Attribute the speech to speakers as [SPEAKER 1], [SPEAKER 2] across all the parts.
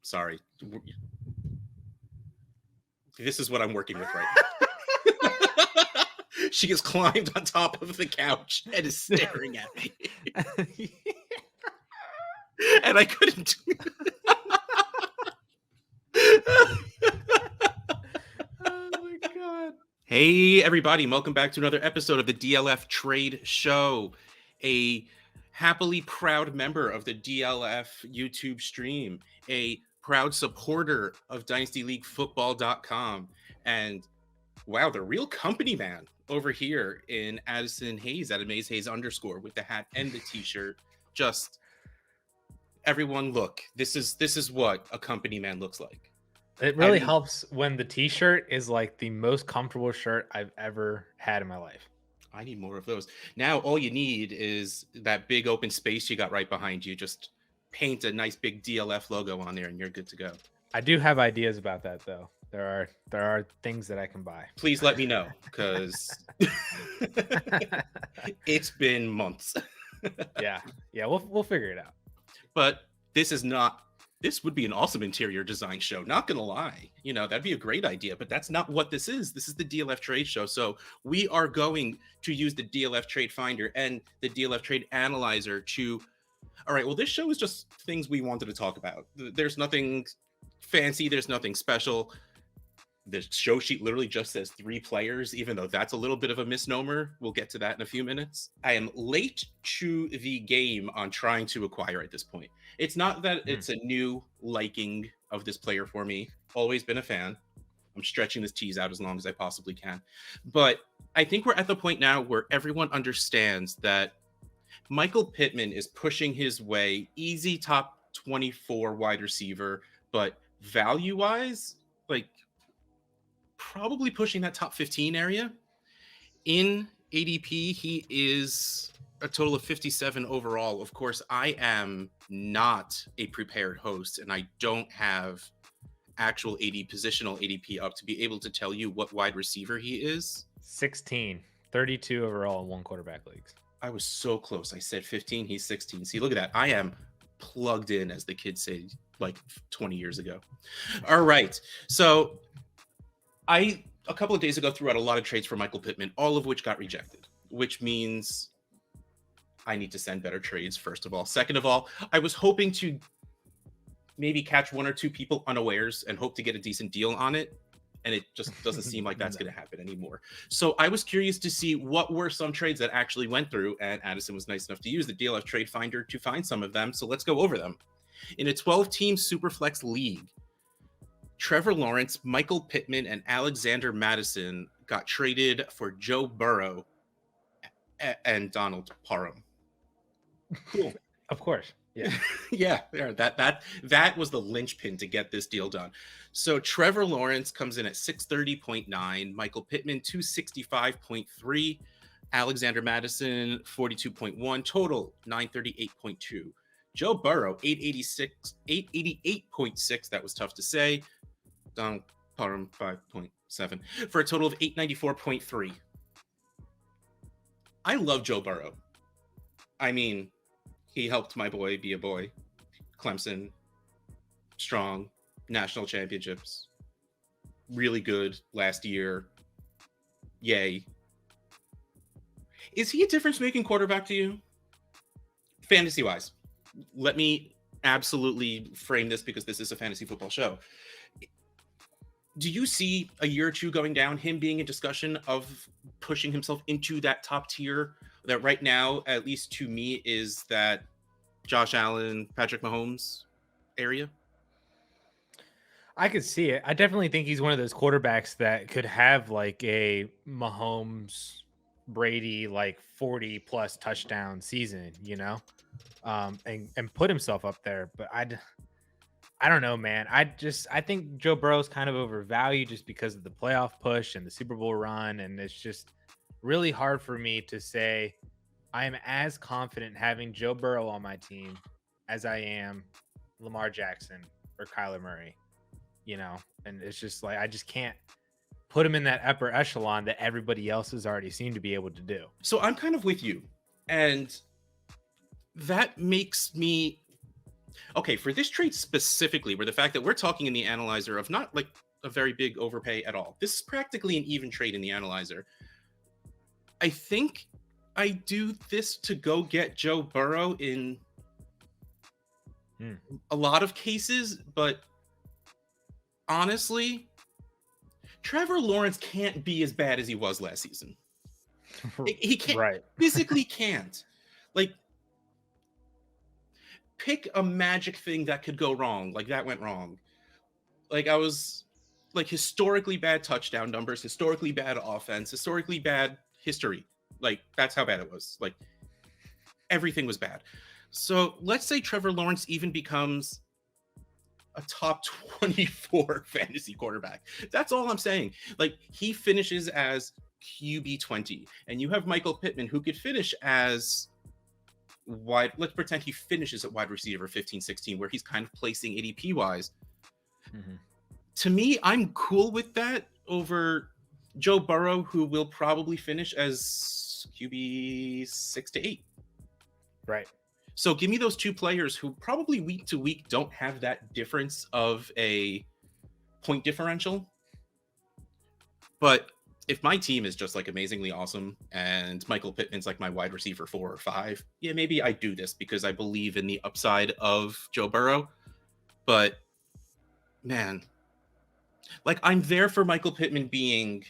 [SPEAKER 1] Sorry. This is what I'm working with right now. She has climbed on top of the couch and is staring at me. And I couldn't do it.
[SPEAKER 2] Oh my God.
[SPEAKER 1] Hey, everybody. Welcome back to another episode of the DLF Trade Show. A happily proud member of the DLF YouTube stream. A proud supporter of DynastyLeagueFootball.com. And wow, the real company man over here in Addison Hayes at Amaze Hayes _ with the hat and the t-shirt. Just everyone look. This is what a company man looks like.
[SPEAKER 2] It really helps when the t-shirt is like the most comfortable shirt I've ever had in my life.
[SPEAKER 1] I need more of those. Now all you need is that big open space you got right behind you. Just paint a nice big DLF logo on there and you're good to go.
[SPEAKER 2] I do have ideas about that though. There are things that I can buy.
[SPEAKER 1] Please let me know, because it's been months.
[SPEAKER 2] Yeah, we'll figure it out.
[SPEAKER 1] But this would be an awesome interior design show. Not gonna lie, that'd be a great idea. But that's not what this is. This is the DLF Trade Show. So we are going to use the DLF Trade Finder and the DLF Trade Analyzer to. All right. Well, this show is just things we wanted to talk about. There's nothing fancy. There's nothing special. The show sheet literally just says 3 players, even though that's a little bit of a misnomer. We'll get to that in a few minutes. I am late to the game on trying to acquire at this point. It's not that it's a new liking of this player for me. Always been a fan. I'm stretching this tease out as long as I possibly can. But I think we're at the point now where everyone understands that Michael Pittman is pushing his way, easy top 24 wide receiver, but value-wise, like, probably pushing that top 15 area. In ADP, he is a total of 57 overall. Of course, I am not a prepared host, and I don't have actual positional ADP up to be able to tell you what wide receiver he is.
[SPEAKER 2] 16, 32 overall in 1 quarterback leagues.
[SPEAKER 1] I was so close. I said 15, he's 16. See, look at that. I am plugged in, as the kids say, like 20 years ago. All right. So a couple of days ago threw out a lot of trades for Michael Pittman, all of which got rejected, which means I need to send better trades, first of all. Second of all, I was hoping to maybe catch 1 or 2 people unawares and hope to get a decent deal on it. And it just doesn't seem like that's going to happen anymore. So I was curious to see what were some trades that actually went through, and Addison was nice enough to use the DLF Trade Finder to find some of them. So let's go over them. In a 12-team Superflex league, Trevor Lawrence, Michael Pittman, and Alexander Mattison got traded for Joe Burrow and Donald Parham. Cool.
[SPEAKER 2] Of course. Yeah.
[SPEAKER 1] Yeah. That was the linchpin to get this deal done. So Trevor Lawrence comes in at 630.9, Michael Pittman 265.3, Alexander Mattison 42.1, total 938.2. Joe Burrow 888.6. That was tough to say. Donald Parham 5.7 for a total of 894.3. I love Joe Burrow. I mean, he helped my boy be a boy. Clemson, strong, national championships, really good last year. Yay. Is he a difference-making quarterback to you? Fantasy-wise. Let me absolutely frame this because this is a fantasy football show. Do you see a year or two going down, him being in discussion of pushing himself into that top tier that right now, at least to me, is that Josh Allen, Patrick Mahomes area?
[SPEAKER 2] I could see it. I definitely think he's one of those quarterbacks that could have like a Mahomes, Brady, like 40 plus touchdown season, and put himself up there. But I don't know, man. I think Joe Burrow's kind of overvalued just because of the playoff push and the Super Bowl run. And it's just really hard for me to say I am as confident having Joe Burrow on my team as I am Lamar Jackson or Kyler Murray, and it's just like, I just can't put him in that upper echelon that everybody else has already seemed to be able to do.
[SPEAKER 1] So I'm kind of with you. And that makes me Okay, for this trade specifically, where the fact that we're talking in the analyzer of not like a very big overpay at all. This is practically an even trade in the analyzer. I think I do this to go get Joe Burrow in a lot of cases, but honestly, Trevor Lawrence can't be as bad as he was last season. He can't,
[SPEAKER 2] Right.
[SPEAKER 1] physically can't. Like, pick a magic thing that could go wrong. Like, that went wrong. Like, I was like historically bad touchdown numbers, historically bad offense, historically bad history. Like, that's how bad it was. Like, everything was bad. So let's say Trevor Lawrence even becomes a top 24 fantasy quarterback. That's all I'm saying. Like, he finishes as QB 20, and you have Michael Pittman, who could finish as wide. Let's pretend he finishes at wide receiver 15, 16, where he's kind of placing ADP wise. To me, I'm cool with that over Joe Burrow, who will probably finish as QB 6 to 8.
[SPEAKER 2] Right.
[SPEAKER 1] So give me those two players who probably week to week don't have that difference of a point differential. But if my team is just like amazingly awesome and Michael Pittman's like my wide receiver 4 or 5, yeah, maybe I do this because I believe in the upside of Joe Burrow. But man, like, I'm there for Michael Pittman being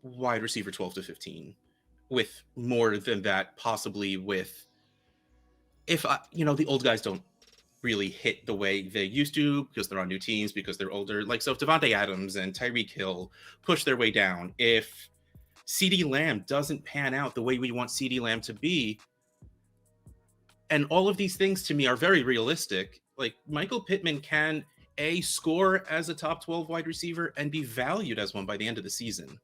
[SPEAKER 1] wide receiver 12 to 15 with more than that, possibly with, if the old guys don't really hit the way they used to because they're on new teams, because they're older. Like, so if Devontae Adams and Tyreek Hill push their way down, if CeeDee Lamb doesn't pan out the way we want CeeDee Lamb to be, and all of these things to me are very realistic, like, Michael Pittman can score as a top 12 wide receiver and be valued as one by the end of the season.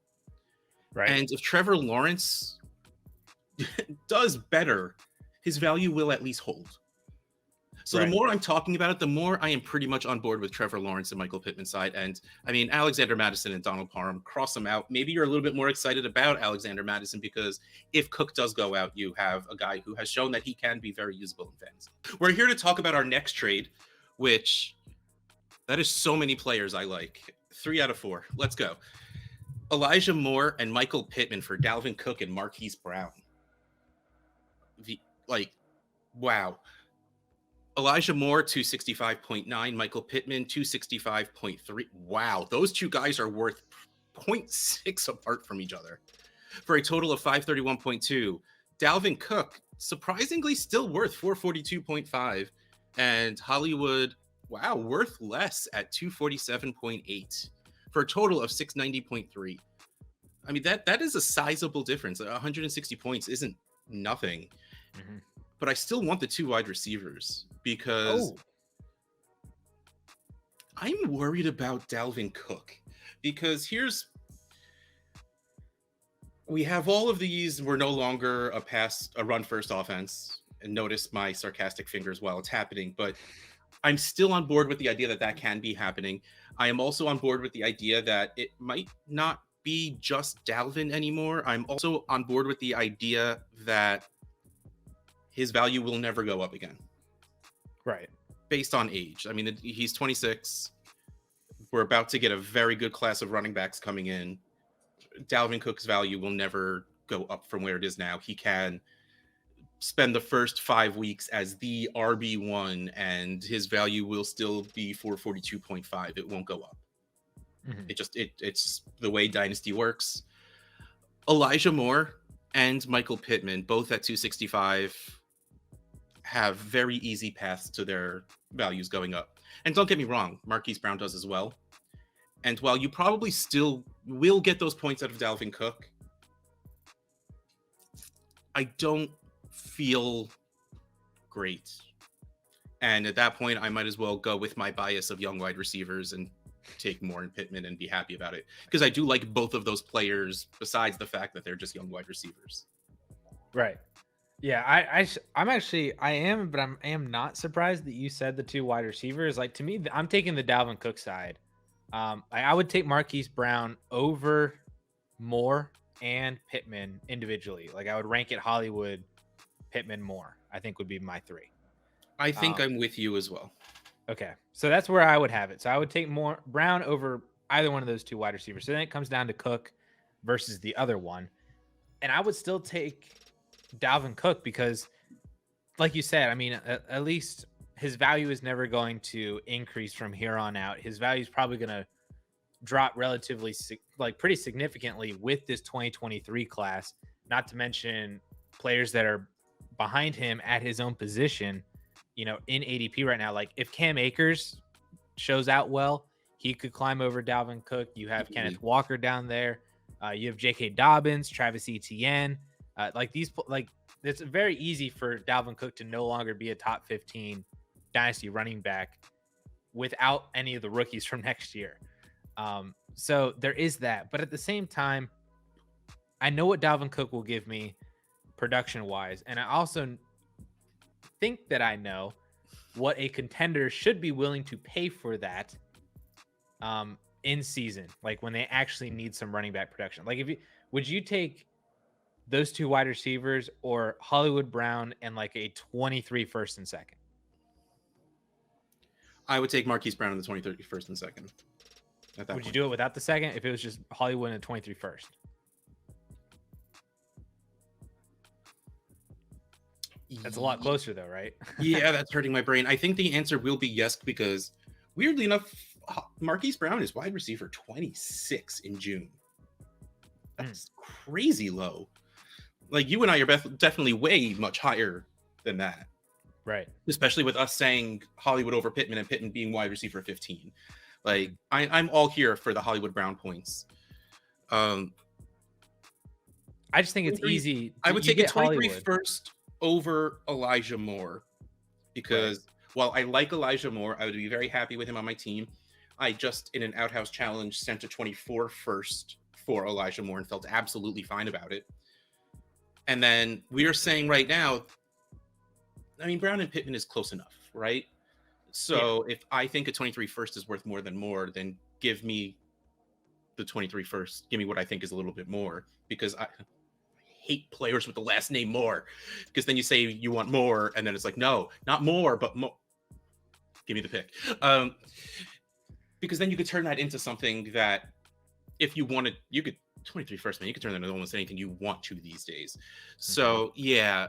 [SPEAKER 2] Right.
[SPEAKER 1] And if Trevor Lawrence does better, his value will at least hold. So the more I'm talking about it, the more I am pretty much on board with Trevor Lawrence and Michael Pittman's side. And I mean, Alexander Mattison and Donald Parham, cross them out. Maybe you're a little bit more excited about Alexander Mattison because if Cook does go out, you have a guy who has shown that he can be very usable in fantasy. We're here to talk about our next trade, which that is so many players I like. 3 out of 4. Let's go. Elijah Moore and Michael Pittman for Dalvin Cook and Marquise Brown. Wow. Elijah Moore, 265.9. Michael Pittman, 265.3. Wow. Those two guys are worth 0.6 apart from each other for a total of 531.2. Dalvin Cook, surprisingly still worth 442.5. And Hollywood, wow, worth less at 247.8 for a total of 690.3. I mean, that is a sizable difference. 160 points isn't nothing. But I still want the 2 wide receivers because I'm worried about Dalvin Cook. Because we have all of these. We're no longer a run first offense. And notice my sarcastic fingers while it's happening. But I'm still on board with the idea that can be happening. I am also on board with the idea that it might not be just Dalvin anymore. I'm also on board with the idea that his value will never go up again.
[SPEAKER 2] Right.
[SPEAKER 1] Based on age. I mean, he's 26. We're about to get a very good class of running backs coming in. Dalvin Cook's value will never go up from where it is now. He can spend the first 5 weeks as the RB1 and his value will still be 442.5. It won't go up. It's the way Dynasty works. Elijah Moore and Michael Pittman, both at 265, have very easy paths to their values going up. And don't get me wrong, Marquise Brown does as well. And while you probably still will get those points out of Dalvin Cook, I don't feel great. And at that point, I might as well go with my bias of young wide receivers and take Moore and Pittman and be happy about it. Because I do like both of those players, besides the fact that they're just young wide receivers.
[SPEAKER 2] Right. Yeah, I am not surprised that you said the 2 wide receivers. Like, to me, I'm taking the Dalvin Cook side. I would take Marquise Brown over Moore and Pittman individually. Like, I would rank it Hollywood, Pittman, Moore, I think would be my 3.
[SPEAKER 1] I think I'm with you as well.
[SPEAKER 2] Okay, so that's where I would have it. So I would take more Brown over either one of those two wide receivers. So then it comes down to Cook versus the other one, and I would still take Dalvin Cook because, like you said, I mean, at least his value is never going to increase from here on out. His value is probably going to drop relatively, pretty significantly with this 2023 class. Not to mention players that are behind him at his own position, in ADP right now. Like if Cam Akers shows out well, he could climb over Dalvin Cook. You have Kenneth Walker down there. You have J.K. Dobbins, Travis Etienne. It's very easy for Dalvin Cook to no longer be a top 15 dynasty running back without any of the rookies from next year. So there is that. But at the same time, I know what Dalvin Cook will give me production-wise, and I also think that I know what a contender should be willing to pay for that in season, like when they actually need some running back production. Like would you take those two wide receivers or Hollywood Brown and like a 23 first and second?
[SPEAKER 1] I would take Marquise Brown in the 23 first and second.
[SPEAKER 2] Would you do it without the second if it was just Hollywood and 23 first? That's a lot closer though, right?
[SPEAKER 1] Yeah, that's hurting my brain. I think the answer will be yes, because weirdly enough, Marquise Brown is wide receiver 26 in June. That's crazy low. Like you and I are definitely way much higher than that.
[SPEAKER 2] Right.
[SPEAKER 1] Especially with us saying Hollywood over Pittman and Pittman being wide receiver 15. Like I'm all here for the Hollywood Brown points.
[SPEAKER 2] I just think it's easy.
[SPEAKER 1] I would take a 23 first over Elijah Moore, because while I like Elijah Moore, I would be very happy with him on my team. I just, in an outhouse challenge, sent a 24 first for Elijah Moore and felt absolutely fine about it. And then we are saying right now, I mean, Brown and Pittman is close enough, right? So if I think a 23 first is worth more than Moore, then give me the 23 first. Give me what I think is a little bit more, because I hate players with the last name Moore, because then you say you want more and then it's like, no, not more, but more. Give me the pick. Because then you could turn that into something that if you wanted, you could 23 first, man, you could turn that into almost anything you want to these days. So yeah,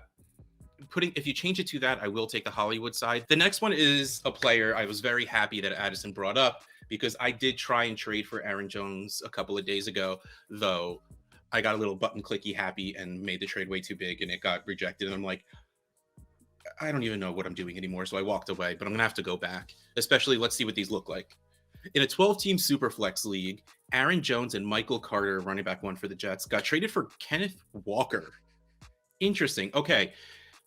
[SPEAKER 1] if you change it to that, I will take the Hollywood side. The next one is a player I was very happy that Addison brought up, because I did try and trade for Aaron Jones a couple of days ago, though I got a little button clicky happy and made the trade way too big and it got rejected. And I'm like, I don't even know what I'm doing anymore. So I walked away, but I'm gonna have to go back. Especially, let's see what these look like. In a 12-team Superflex league, Aaron Jones and Michael Carter, running back one for the Jets, got traded for Kenneth Walker. Interesting. Okay.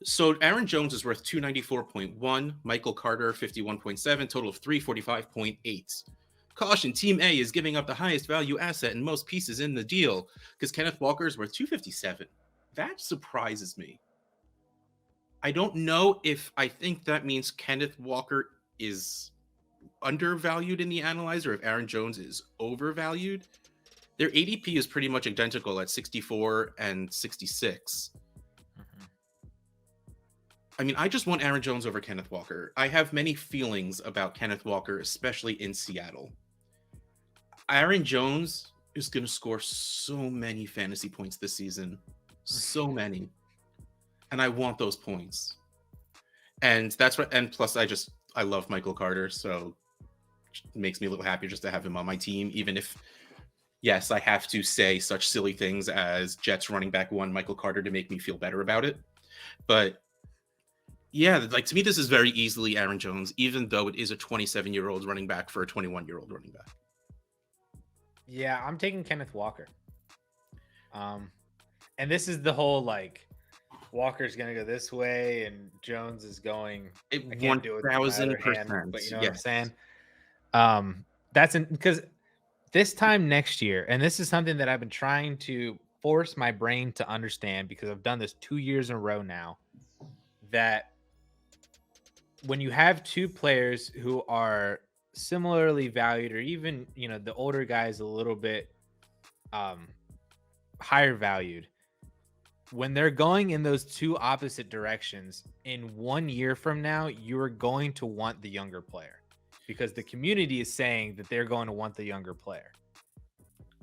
[SPEAKER 1] So Aaron Jones is worth 294.1, Michael Carter 51.7, total of 345.8. Caution, Team A is giving up the highest value asset in most pieces in the deal, because Kenneth Walker is worth 257. That surprises me. I don't know if I think that means Kenneth Walker is undervalued in the analyzer, if Aaron Jones is overvalued. Their ADP is pretty much identical at 64 and 66. I mean, I just want Aaron Jones over Kenneth Walker. I have many feelings about Kenneth Walker, especially in Seattle. Aaron Jones is going to score so many fantasy points this season. So many. And I want those points. And that's what, and plus I love Michael Carter, so it makes me a little happier just to have him on my team, even if, yes, I have to say such silly things as Jets running back one, Michael Carter, to make me feel better about it. But yeah, like to me, this is very easily Aaron Jones, even though it is a 27-year-old running back for a 21-year-old running back.
[SPEAKER 2] Yeah, I'm taking Kenneth Walker. And this is the whole like Walker's going to go this way and Jones is going
[SPEAKER 1] 1,000%.
[SPEAKER 2] But you know what I'm saying? That's because this time next year, and this is something that I've been trying to force my brain to understand because I've done this 2 years in a row now, that when you have two players who are similarly valued, or even, you know, the older guy is a little bit higher valued, when they're going in those two opposite directions, in 1 year from now, you're going to want the younger player because the community is saying that they're going to want the younger player.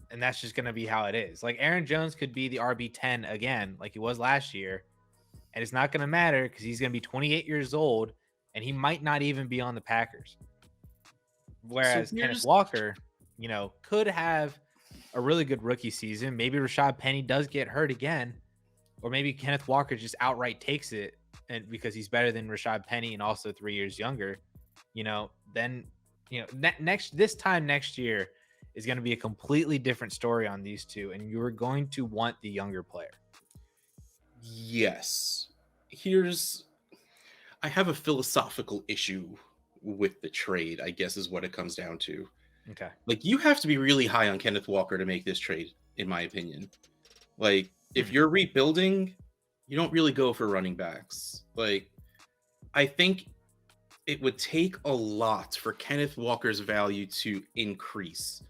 [SPEAKER 2] And that's just going to be how it is. Like Aaron Jones could be the RB10 again, like he was last year. And it's not going to matter because he's going to be 28 years old and he might not even be on the Packers. Whereas Kenneth Walker, could have a really good rookie season. Maybe Rashad Penny does get hurt again. Or maybe Kenneth Walker just outright takes it and because he's better than Rashad Penny and also 3 years younger, then this time next year is going to be a completely different story on these two, and you're going to want the younger player.
[SPEAKER 1] Yes. I have a philosophical issue with the trade, I guess is what it comes down to.
[SPEAKER 2] Okay.
[SPEAKER 1] Like, you have to be really high on Kenneth Walker to make this trade, in my opinion. Like, if you're rebuilding, you don't really go for running backs. Like, I think it would take a lot for Kenneth Walker's value to increase.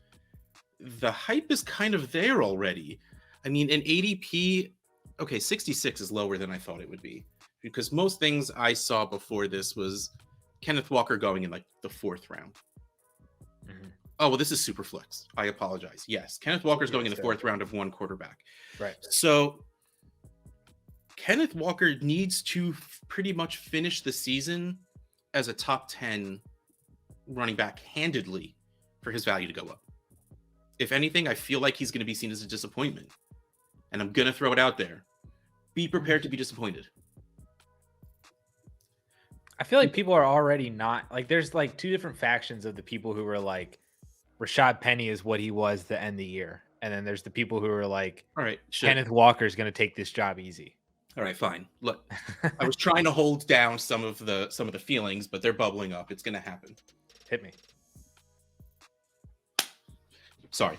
[SPEAKER 1] The hype is kind of there already. I mean, in ADP, okay, 66 is lower than I thought it would be because most things I saw before this was Kenneth Walker going in like the 4th round. Mm-hmm. Oh, well, this is super flex. I apologize. Yes, Kenneth Walker's going in the 4th round of one quarterback.
[SPEAKER 2] Right.
[SPEAKER 1] So Kenneth Walker needs to pretty much finish the season as a top 10 running back handedly for his value to go up. If anything, I feel like he's going to be seen as a disappointment. And I'm going to throw it out there. Be prepared to be disappointed.
[SPEAKER 2] I feel like people are already not like there's like two different factions of the people who were like Rashad Penny is what he was to end the year. And then there's the people who are like,
[SPEAKER 1] all right,
[SPEAKER 2] Kenneth Walker is going to take this job easy.
[SPEAKER 1] All right, fine. Look, I was trying to hold down some of the feelings, but they're bubbling up. It's going to happen.
[SPEAKER 2] Hit me.
[SPEAKER 1] Sorry.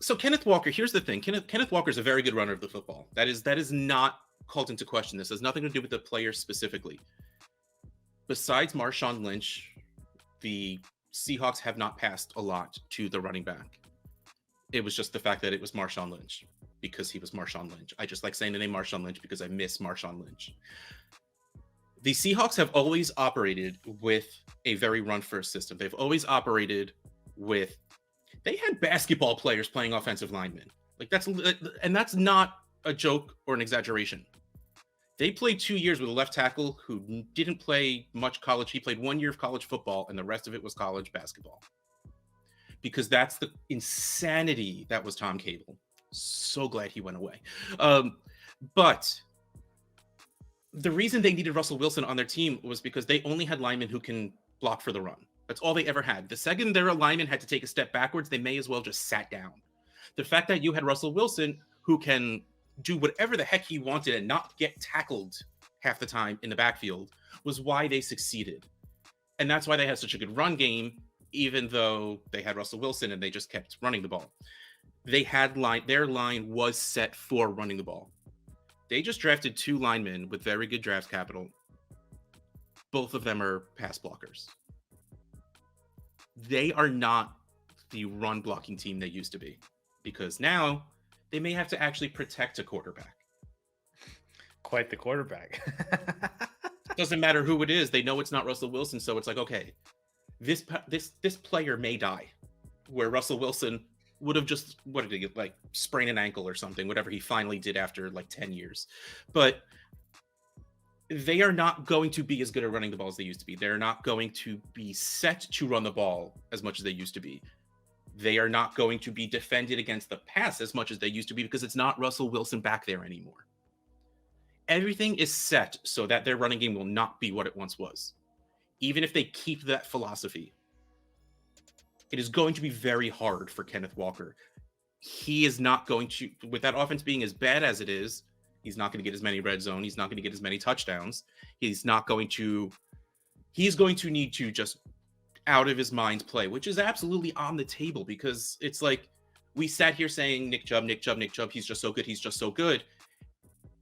[SPEAKER 1] So Kenneth Walker, here's the thing. Kenneth Walker is a very good runner of the football. That is not called into question. This has nothing to do with the player specifically. Besides Marshawn Lynch, the Seahawks have not passed a lot to the running back. It was just the fact that it was Marshawn Lynch because he was Marshawn Lynch. I just like saying the name Marshawn Lynch because I miss Marshawn Lynch. The Seahawks have always operated with a very run-first system. They've always operated with they had basketball players playing offensive linemen. Like that's not a joke or an exaggeration. They played 2 years with a left tackle who didn't play much college. He played 1 year of college football and the rest of it was college basketball. Because that's the insanity that was Tom Cable. So glad he went away. But the reason they needed Russell Wilson on their team was because they only had linemen who can block for the run. That's all they ever had. The second their lineman had to take a step backwards, they may as well just sat down. The fact that you had Russell Wilson who can do whatever the heck he wanted and not get tackled half the time in the backfield was why they succeeded. And that's why they had such a good run game, even though they had Russell Wilson and they just kept running the ball. Their line was set for running the ball. They just drafted 2 linemen with very good draft capital. Both of them are pass blockers. They are not the run blocking team they used to be because now they may have to actually protect a quarterback.
[SPEAKER 2] Quite the quarterback.
[SPEAKER 1] Doesn't matter who it is. They know it's not Russell Wilson. So it's like, okay, this player may die where Russell Wilson would have just, what did he get? Like sprain an ankle or something, whatever he finally did after like 10 years. But they are not going to be as good at running the ball as they used to be. They're not going to be set to run the ball as much as they used to be. They are not going to be defended against the pass as much as they used to be because it's not Russell Wilson back there anymore. Everything is set so that their running game will not be what it once was. Even if they keep that philosophy, it is going to be very hard for Kenneth Walker. He is not going to, with that offense being as bad as it is, he's not going to get as many red zone. He's not going to get as many touchdowns. He's going to need to just out of his mind play, which is absolutely on the table because it's like we sat here saying Nick Chubb, he's just so good. He's just so good.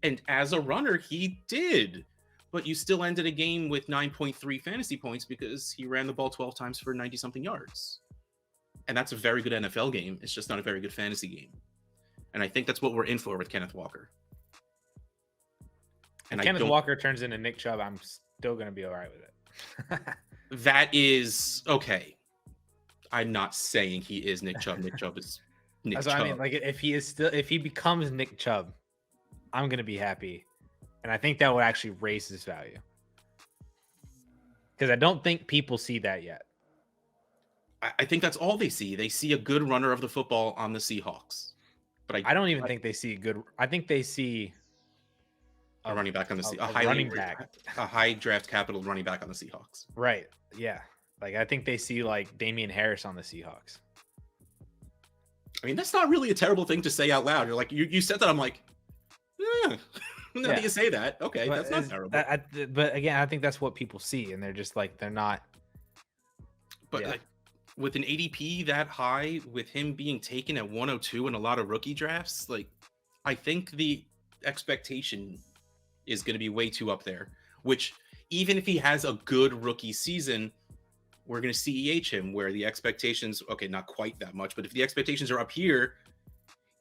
[SPEAKER 1] And as a runner, he did. But you still ended a game with 9.3 fantasy points because he ran the ball 12 times for 90-something yards. And that's a very good NFL game. It's just not a very good fantasy game. And I think that's what we're in for with Kenneth Walker. And
[SPEAKER 2] if
[SPEAKER 1] I
[SPEAKER 2] Kenneth
[SPEAKER 1] don't.
[SPEAKER 2] Walker turns into Nick Chubb, I'm still going to be all right with it.
[SPEAKER 1] That is okay. I'm not saying he is Nick Chubb. Nick Chubb is Nick
[SPEAKER 2] That's
[SPEAKER 1] Chubb.
[SPEAKER 2] what I mean. Like if he becomes Nick Chubb, I'm going to be happy. And I think that would actually raise his value. Because I don't think people see that yet.
[SPEAKER 1] I think that's all they see. They see a good runner of the football on the Seahawks. But
[SPEAKER 2] I don't even think they see good. I think they see
[SPEAKER 1] a running back on the Seahawks.
[SPEAKER 2] A running back.
[SPEAKER 1] A high draft capital running back on the Seahawks.
[SPEAKER 2] Right. Yeah. Like I think they see like Damian Harris on the Seahawks.
[SPEAKER 1] I mean, that's not really a terrible thing to say out loud. You're like, you said that. I'm like, now that you say that, okay,
[SPEAKER 2] but
[SPEAKER 1] that's not terrible.
[SPEAKER 2] But again, I think that's what people see, and they're just like, they're not.
[SPEAKER 1] But like, with an ADP that high, with him being taken at 102 in a lot of rookie drafts, like, I think the expectation is going to be way too up there. Which, even if he has a good rookie season, we're going to CEH him, where the expectations, okay, not quite that much, but if the expectations are up here,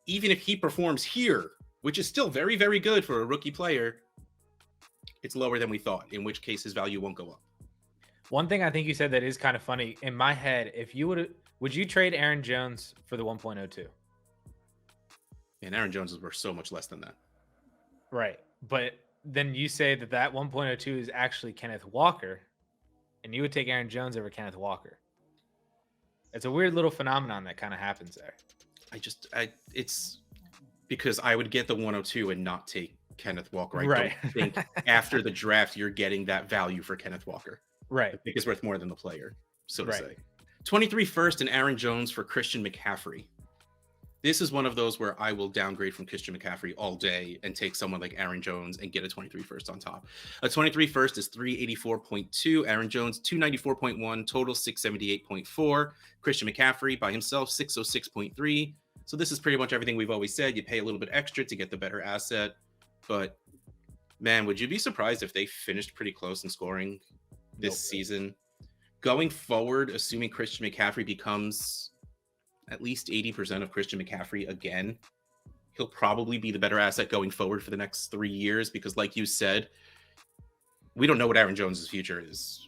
[SPEAKER 1] even if he performs here, which is still very, very good for a rookie player, it's lower than we thought, in which case his value won't go up.
[SPEAKER 2] One thing I think you said that is kind of funny in my head, if you would you trade Aaron Jones for the 1.02?
[SPEAKER 1] And Aaron Jones is worth so much less than that.
[SPEAKER 2] Right. But then you say that 1.02 is actually Kenneth Walker, and you would take Aaron Jones over Kenneth Walker. It's a weird little phenomenon that kind of happens there.
[SPEAKER 1] It's because I would get the 102 and not take Kenneth Walker. I don't think after the draft you're getting that value for Kenneth Walker.
[SPEAKER 2] Right.
[SPEAKER 1] I think it's worth more than the player, so to say. 23 first and Aaron Jones for Christian McCaffrey. This is one of those where I will downgrade from Christian McCaffrey all day and take someone like Aaron Jones and get a 23 first on top. A 23 first is 384.2. Aaron Jones, 294.1. Total 678.4. Christian McCaffrey by himself, 606.3. So this is pretty much everything we've always said. You pay a little bit extra to get the better asset. But, man, would you be surprised if they finished pretty close in scoring this season? Going forward, assuming Christian McCaffrey becomes at least 80% of Christian McCaffrey again, he'll probably be the better asset going forward for the next 3 years, because like you said, we don't know what Aaron Jones's future is.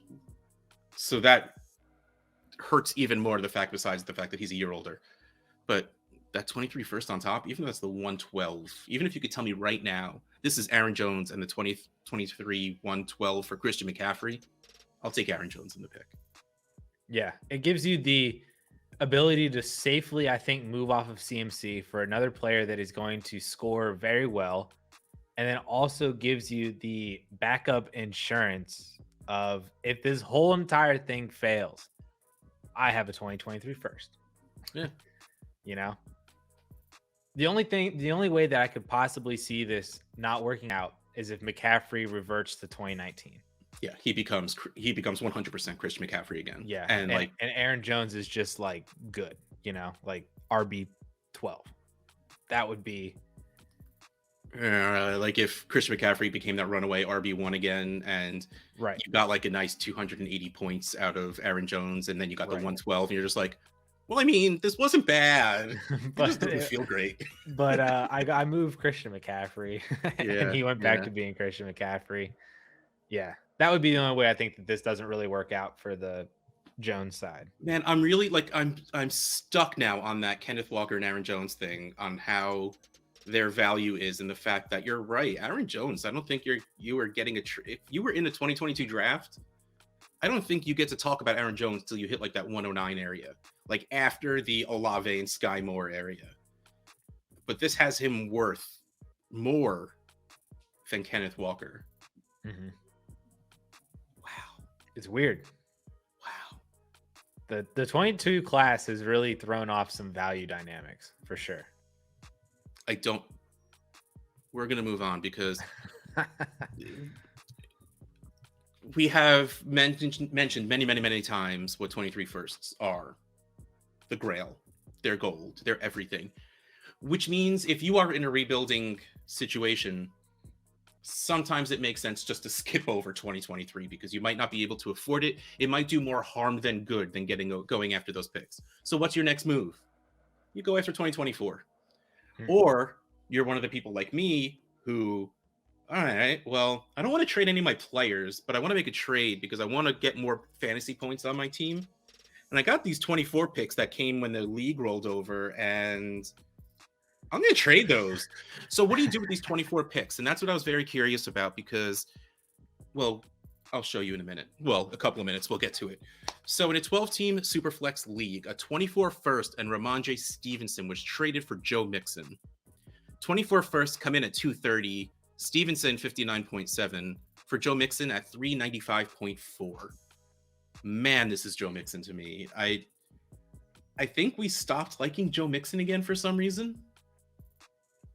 [SPEAKER 1] So that hurts even more, besides the fact that he's a year older. But that 23 first on top, even though that's the 112, even if you could tell me right now, this is Aaron Jones and the 23 112 for Christian McCaffrey, I'll take Aaron Jones in the pick.
[SPEAKER 2] Yeah, it gives you the ability to safely, I think, move off of CMC for another player that is going to score very well. And then also gives you the backup insurance of, if this whole entire thing fails, I have a 2023 first.
[SPEAKER 1] Yeah.
[SPEAKER 2] You know? The only way that I could possibly see this not working out is if McCaffrey reverts to 2019.
[SPEAKER 1] Yeah, he becomes 100% Christian McCaffrey again.
[SPEAKER 2] Yeah, and Aaron Jones is just like good, you know, like RB 12. That would be
[SPEAKER 1] like if Christian McCaffrey became that runaway RB1 again, and you got like a nice 280 points out of Aaron Jones, and then you got the 112, and you're just like, well, I mean, this wasn't bad. But it just doesn't feel great.
[SPEAKER 2] But I moved Christian McCaffrey, and he went back to being Christian McCaffrey. Yeah, that would be the only way I think that this doesn't really work out for the Jones side.
[SPEAKER 1] Man, I'm really like I'm stuck now on that Kenneth Walker and Aaron Jones thing, on how their value is, and the fact that you're right, Aaron Jones. I don't think you are getting if you were in the 2022 draft, I don't think you get to talk about Aaron Jones till you hit like that 109 area, like after the Olave and Sky Moore area. But this has him worth more than Kenneth Walker.
[SPEAKER 2] Mm-hmm. It's weird. Wow. The 22 class has really thrown off some value dynamics for sure.
[SPEAKER 1] We're going to move on, because we have mentioned many times what 23 firsts are. The grail, they're gold, they're everything. Which means if you are in a rebuilding situation, sometimes it makes sense just to skip over 2023, because you might not be able to afford it. It might do more harm than good than going after those picks. So what's your next move? You go after 2024. Or you're one of the people like me who All right. Well, I don't want to trade any of my players, but I want to make a trade because I want to get more fantasy points on my team. And I got these 24 picks that came when the league rolled over, and I'm going to trade those. So what do you do with these 24 picks? And that's what I was very curious about because, well, I'll show you in a minute. Well, a couple of minutes. We'll get to it. So in a 12-team Superflex league, a 24 first and Ramondre Stevenson was traded for Joe Mixon. 24 first come in at 230. Stevenson 59.7 for Joe Mixon at 395.4. Man, this is Joe Mixon to me. I think we stopped liking Joe Mixon again for some reason.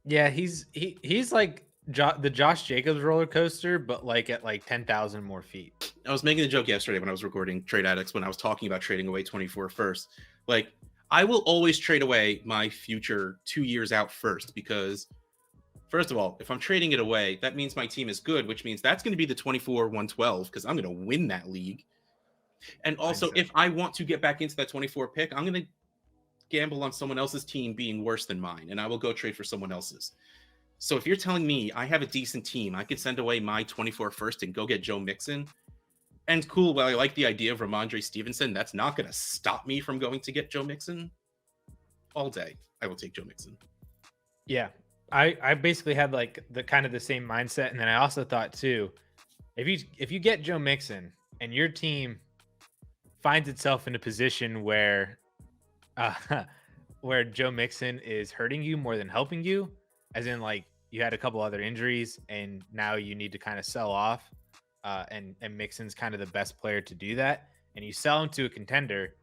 [SPEAKER 2] Yeah, he's like the Josh Jacobs roller coaster, but like at like 10,000 more feet.
[SPEAKER 1] I was making a joke yesterday when I was recording Trade Addicts when I was talking about trading away 24 first. Like, I will always trade away my future 2 years out first because, first of all, if I'm trading it away, that means my team is good, which means that's going to be the 24-112 because I'm going to win that league. And also, if I want to get back into that 24 pick, I'm going to gamble on someone else's team being worse than mine, and I will go trade for someone else's. So if you're telling me I have a decent team, I could send away my 24 first and go get Joe Mixon. And cool, well, I like the idea of Ramondre Stevenson. That's not going to stop me from going to get Joe Mixon. All day, I will take Joe Mixon.
[SPEAKER 2] Yeah, I basically had like the kind of the same mindset, and then I also thought too, if you get Joe Mixon and your team finds itself in a position where where Joe Mixon is hurting you more than helping you, as in like you had a couple other injuries and now you need to kind of sell off, and Mixon's kind of the best player to do that, and you sell him to a contender,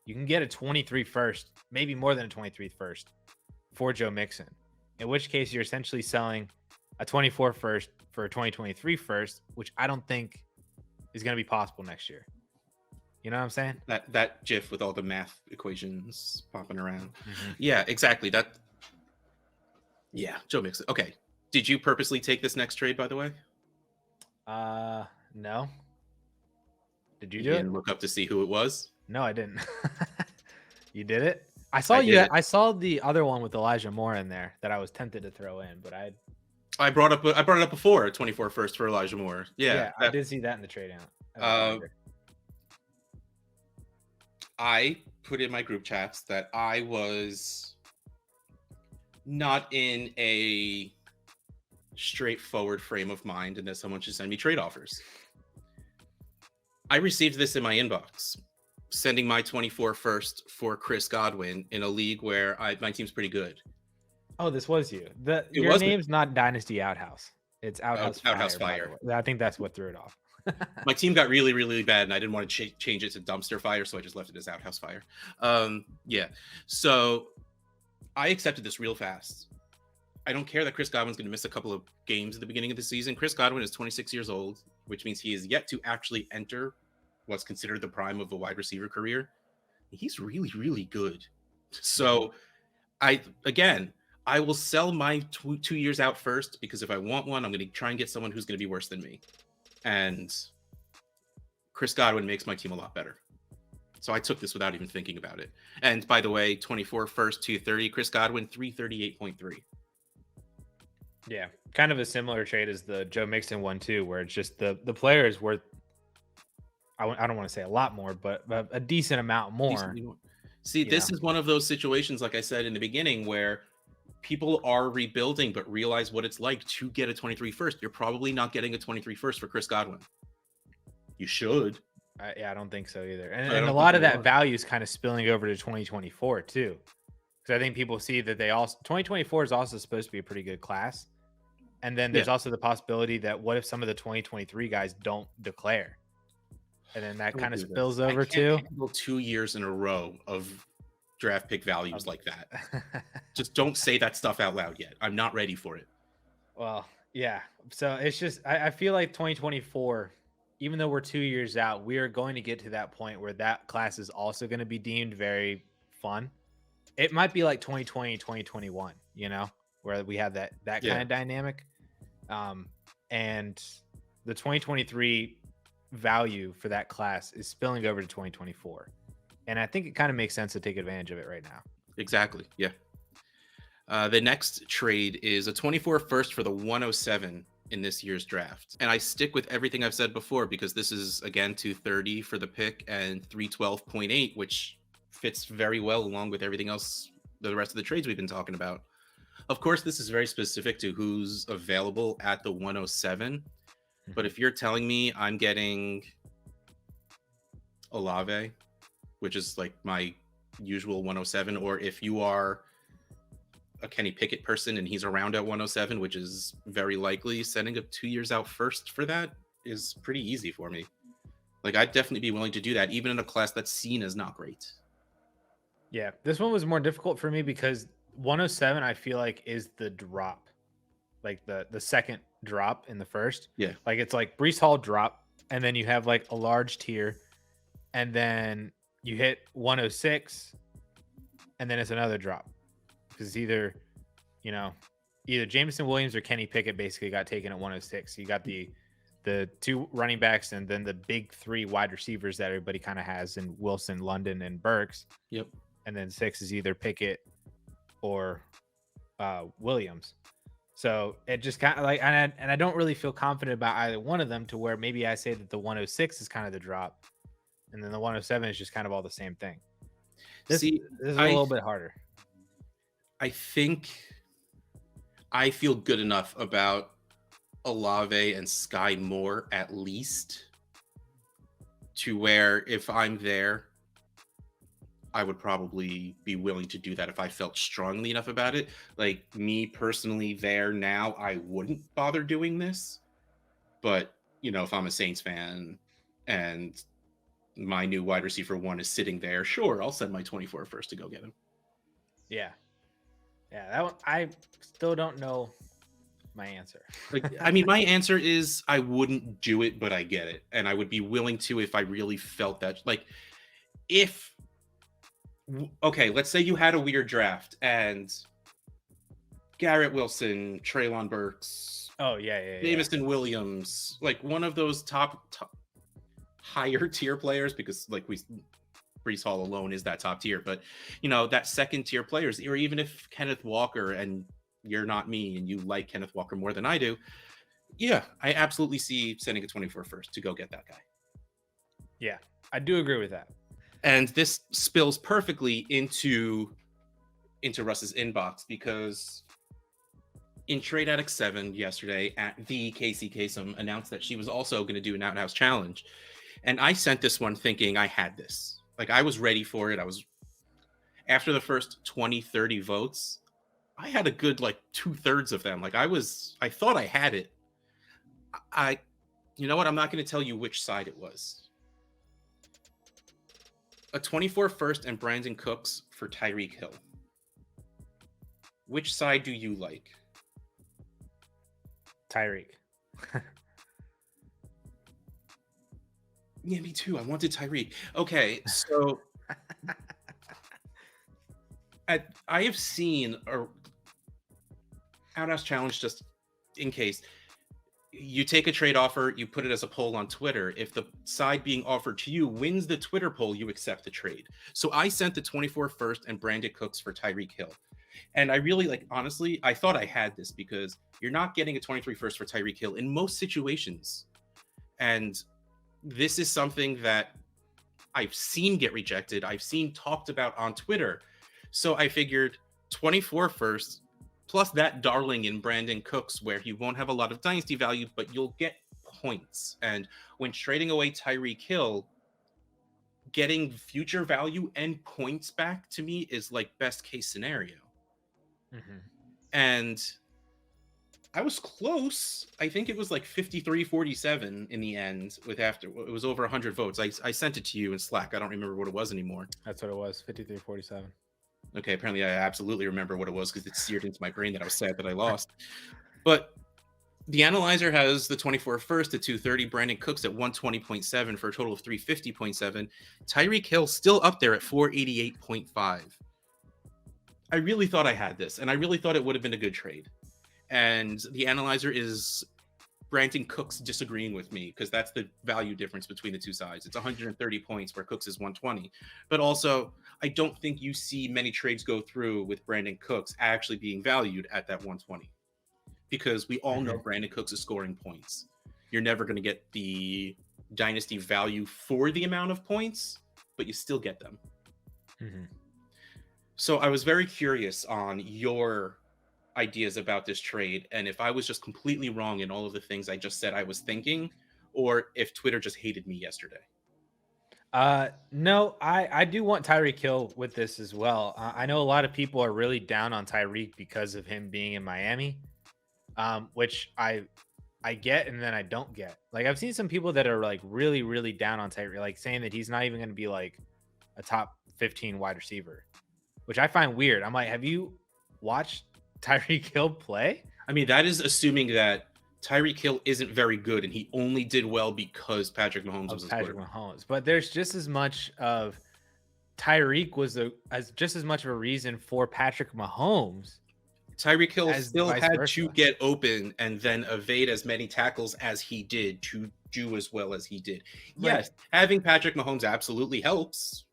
[SPEAKER 2] you can get a 23 first, maybe more than a 23 first for Joe Mixon, in which case you're essentially selling a 24 first for a 2023 first, which I don't think is going to be possible next year. You know what I'm saying?
[SPEAKER 1] That GIF with all the math equations popping around. Mm-hmm. Yeah, exactly. Yeah, Joe Mixon. Okay. Did you purposely take this next trade, by the way?
[SPEAKER 2] No. Did you do
[SPEAKER 1] it?
[SPEAKER 2] Didn't
[SPEAKER 1] look up to see who it was?
[SPEAKER 2] No, I didn't. You did it? I saw the other one with Elijah Moore in there that I was tempted to throw in, but
[SPEAKER 1] I brought it up before, 24 first for Elijah Moore. Yeah,
[SPEAKER 2] I did see that in the trade out.
[SPEAKER 1] I put in my group chats that I was not in a straightforward frame of mind and that someone should send me trade offers. I received this in my inbox, sending my 24 first for Chris Godwin in a league where my team's pretty good.
[SPEAKER 2] Oh, this was you. Your name's not Dynasty Outhouse. It's Outhouse Fire. I think that's what threw it off.
[SPEAKER 1] My team got really, really bad, and I didn't want to change it to Dumpster Fire, so I just left it as Outhouse Fire. Yeah. So I accepted this real fast. I don't care that Chris Godwin's going to miss a couple of games at the beginning of the season. Chris Godwin is 26 years old, which means he is yet to actually enter what's considered the prime of a wide receiver career. He's really, really good. So I will sell my 2 years out first because if I want one, I'm going to try and get someone who's going to be worse than me. And Chris Godwin makes my team a lot better. So I took this without even thinking about it. And by the way, 24 first, 230. Chris Godwin, 338.3.
[SPEAKER 2] Yeah, kind of a similar trade as the Joe Mixon one too, where it's just the player is worth, I don't want to say a lot more, but a decent amount more.
[SPEAKER 1] See, this is one of those situations, like I said in the beginning, where people are rebuilding but realize what it's like to get a 23 first. You're probably not getting a 23 first for Chris Godwin. You should.
[SPEAKER 2] I don't think so either. And a lot of that value is kind of spilling over to 2024 too. Because I think people see that 2024 is also supposed to be a pretty good class. And then there's also the possibility that what if some of the 2023 guys don't declare? And then that kind of spills over too.
[SPEAKER 1] 2 years in a row of draft pick values like that. Just don't say that stuff out loud yet. I'm not ready for it.
[SPEAKER 2] Well, yeah. So it's just, I feel like 2024, even though we're 2 years out, we are going to get to that point where that class is also going to be deemed very fun. It might be like 2020, 2021, where we have that kind of dynamic. And the 2023 value for that class is spilling over to 2024. And I think it kind of makes sense to take advantage of it right now.
[SPEAKER 1] Exactly. Yeah. The next trade is a 24 first for the 107 in this year's draft. And I stick with everything I've said before because this is, again, 230 for the pick and 312.8, which fits very well along with everything else, the rest of the trades we've been talking about. Of course, this is very specific to who's available at the 107. But if you're telling me I'm getting Olave, which is like my usual 107, or if you are a Kenny Pickett person and he's around at 107, which is very likely, sending up 2 years out first for that is pretty easy for me. Like, I'd definitely be willing to do that, even in a class that's seen as not great.
[SPEAKER 2] Yeah, this one was more difficult for me because 107, I feel like, is the drop, like the second drop in the first.
[SPEAKER 1] Yeah.
[SPEAKER 2] Like, it's like Breece Hall drop, and then you have like a large tier, and then you hit 106, and then it's another drop. Because either Jameson Williams or Kenny Pickett basically got taken at 106. You got the two running backs and then the big three wide receivers that everybody kind of has in Wilson, London, and Burks.
[SPEAKER 1] Yep.
[SPEAKER 2] And then 6 is either Pickett or Williams. So it just kind of like, and I don't really feel confident about either one of them to where maybe I say that the 106 is kind of the drop, and then the 107 is just kind of all the same thing. This is a little bit harder.
[SPEAKER 1] I think I feel good enough about Olave and Sky Moore at least to where if I'm there, I would probably be willing to do that if I felt strongly enough about it. Like, me personally there now, I wouldn't bother doing this. But, if I'm a Saints fan and my new wide receiver 1 is sitting there, sure, I'll send my 24 first to go get him.
[SPEAKER 2] Yeah. Yeah, that one, I still don't know my answer.
[SPEAKER 1] My answer is I wouldn't do it, but I get it. And I would be willing to if I really felt that. Like, let's say you had a weird draft and Garrett Wilson, Treylon Burks.
[SPEAKER 2] Oh, yeah.
[SPEAKER 1] Jameson Williams, like one of those top higher tier players, because like Breece Hall alone is that top tier, but that second tier players, or even if Kenneth Walker, and you're not me and you like Kenneth Walker more than I do, yeah, I absolutely see sending a 24 first to go get that guy.
[SPEAKER 2] Yeah, I do agree with that.
[SPEAKER 1] And this spills perfectly into Russ's inbox, because in Trade Addict 7 yesterday, at the Casey Kasem announced that she was also going to do an out-house challenge. And I sent this one thinking I had this. Like, I was ready for it. After the first 20, 30 votes, I had a good, 2/3 of them. Like, I thought I had it. You know what? I'm not going to tell you which side it was. A 24 first and Brandon Cooks for Tyreek Hill. Which side do you like?
[SPEAKER 2] Tyreek.
[SPEAKER 1] Yeah, me too. I wanted Tyreek. Okay, so I have seen a out-house challenge, just in case. You take a trade offer, you put it as a poll on Twitter. If the side being offered to you wins the Twitter poll, you accept the trade. So I sent the 24 first and Brandon Cooks for Tyreek Hill. And I really, honestly, I thought I had this, because you're not getting a 23 first for Tyreek Hill in most situations. And this is something that I've seen get rejected. I've seen talked about on Twitter. So I figured 24 first plus that darling in Brandon Cooks, where he won't have a lot of dynasty value, but you'll get points. And when trading away Tyreek Hill, getting future value and points back, to me, is best case scenario.
[SPEAKER 2] Mm-hmm.
[SPEAKER 1] And I was close. I think it was 53-47 in the end. It was over 100 votes. I sent it to you in Slack. I don't remember what it was anymore.
[SPEAKER 2] That's what it was, 53-47.
[SPEAKER 1] Okay, apparently I absolutely remember what it was, because it seared into my brain that I was sad that I lost. But the analyzer has the 24 first at 230, Brandon Cooks at 120.7 for a total of 350.7. Tyreek Hill still up there at 488.5. I really thought I had this, and I really thought it would have been a good trade. And the analyzer is Brandon Cooks disagreeing with me, because that's the value difference between the two sides. It's 130 points where Cooks is 120. But also, I don't think you see many trades go through with Brandon Cooks actually being valued at that 120. because we all know Brandon Cooks is scoring points. You're never going to get the Dynasty value for the amount of points, but you still get them. So I was very curious on your ideas about this trade, and if I was just completely wrong in all of the things I just said I was thinking, or if Twitter just hated me yesterday.
[SPEAKER 2] No, I do want Tyreek Hill with this as well. I know a lot of people are really down on Tyreek because of him being in Miami, which I get and then I don't get. Like, I've seen some people that are like really, really down on Tyreek, like saying that he's not even going to be like a top 15 wide receiver, which I find weird. I'm like, have you watched Tyreek Hill play?
[SPEAKER 1] I mean, that is assuming that Tyreek Hill isn't very good and he only did well because Patrick Mahomes was his quarterback.
[SPEAKER 2] But there's just as much of Tyreek was just as much of a reason for Patrick Mahomes.
[SPEAKER 1] Tyreek Hill still had to get open and then evade as many tackles as he did to do as well as he did. Right. Yes, having Patrick Mahomes absolutely helps,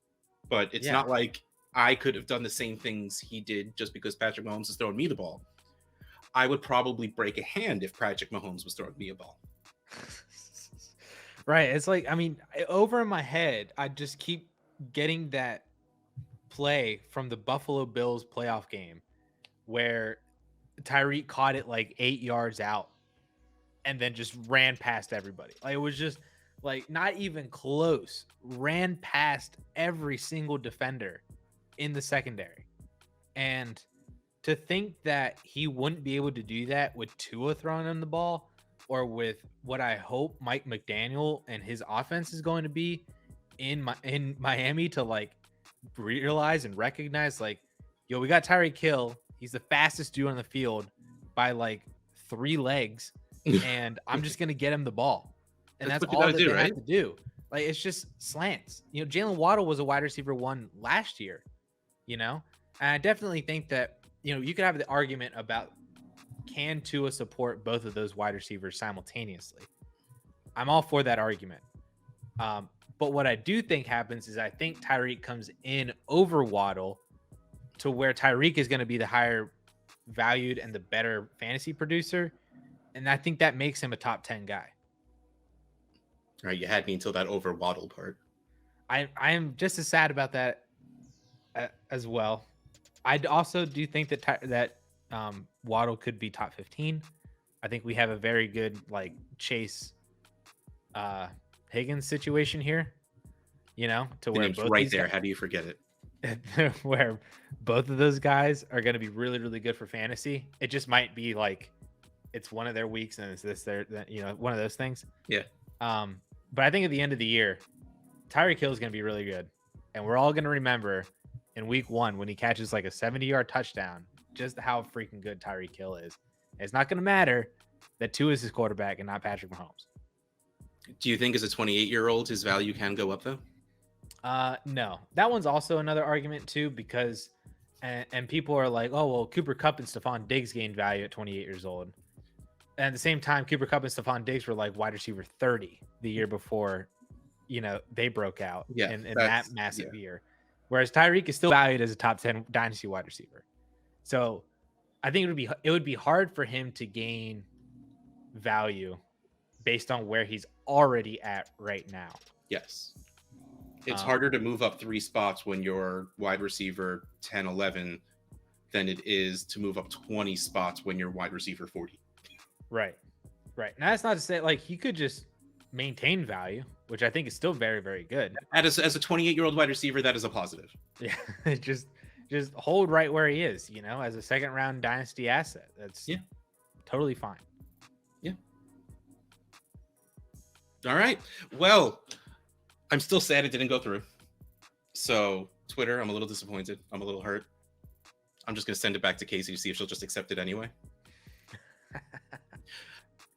[SPEAKER 1] but it's not like I could have done the same things he did just because Patrick Mahomes is throwing me the ball. I would probably break a hand if Patrick Mahomes was throwing me a ball.
[SPEAKER 2] Right. It's like, I mean, over in my head, I just keep getting that play from the Buffalo Bills playoff game where Tyreek caught it like 8 yards out and then just ran past everybody. Like, it was just like not even close. Ran past every single defender in the secondary. And to think that he wouldn't be able to do that with Tua throwing him the ball, or with what I hope Mike McDaniel and his offense is going to be in Miami, to like realize and recognize, like, yo, we got Tyreek Hill. He's the fastest dude on the field by like 3 legs, and I'm just gonna get him the ball, and that's all that they have to do. Like, it's just slants. You know, Jalen Waddle was a wide receiver 1 last year. You know, and I definitely think that, you know, you could have the argument about, can Tua support both of those wide receivers simultaneously? I'm all for that argument. But what I do think happens is I think Tyreek comes in over Waddle, to where Tyreek is going to be the higher valued and the better fantasy producer. And I think that makes him a top 10 guy.
[SPEAKER 1] All right. You had me until that over Waddle part.
[SPEAKER 2] I am just as sad about that as well. I also do think that Waddle could be top 15. I think we have a very good like Chase Higgins situation here, you know, to where both
[SPEAKER 1] right there. How do you forget
[SPEAKER 2] it? Where both of those guys are going to be really, really good for fantasy. It just might be like it's one of their weeks and it's this there, you know, one of those things.
[SPEAKER 1] Yeah.
[SPEAKER 2] But I think at the end of the year, Tyreek Hill is going to be really good, and we're all going to remember in week 1 when he catches like a 70-yard touchdown, just how freaking good Tyreek Hill is. And it's not going to matter that Tua is his quarterback and not Patrick Mahomes.
[SPEAKER 1] Do you think as a 28-year-old, his value can go up though?
[SPEAKER 2] No, that one's also another argument too, because, and people are like, oh, well, Cooper Kupp and Stephon Diggs gained value at 28 years old. And at the same time, Cooper Kupp and Stephon Diggs were like wide receiver 30 the year before, you know, they broke out in that massive year. Whereas Tyreek is still valued as a top 10 dynasty wide receiver. So I think it would be hard for him to gain value based on where he's already at right now.
[SPEAKER 1] Yes. It's harder to move up 3 spots when you're wide receiver 10, 11 than it is to move up 20 spots when you're wide receiver 40.
[SPEAKER 2] Right. Right. Now, that's not to say like he could just maintain value, which I think is still very, very good.
[SPEAKER 1] As a 28-year-old wide receiver, that is a positive.
[SPEAKER 2] Yeah. just hold right where he is, you know, as a second round dynasty asset. That's totally fine.
[SPEAKER 1] Yeah. All right. Well, I'm still sad it didn't go through. So Twitter, I'm a little disappointed. I'm a little hurt. I'm just going to send it back to Casey to see if she'll just accept it anyway.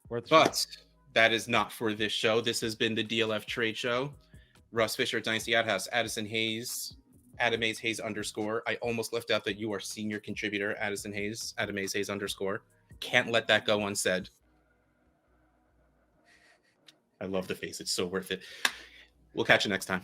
[SPEAKER 1] But that is not for this show. This has been the DLF Trade Show. Russ Fisher at Dynasty Outhouse, Addison Hayes, Adam Hayes _. I almost left out that you are senior contributor, Addison Hayes, Adam Hayes _. Can't let that go unsaid. I love the face. It's so worth it. We'll catch you next time.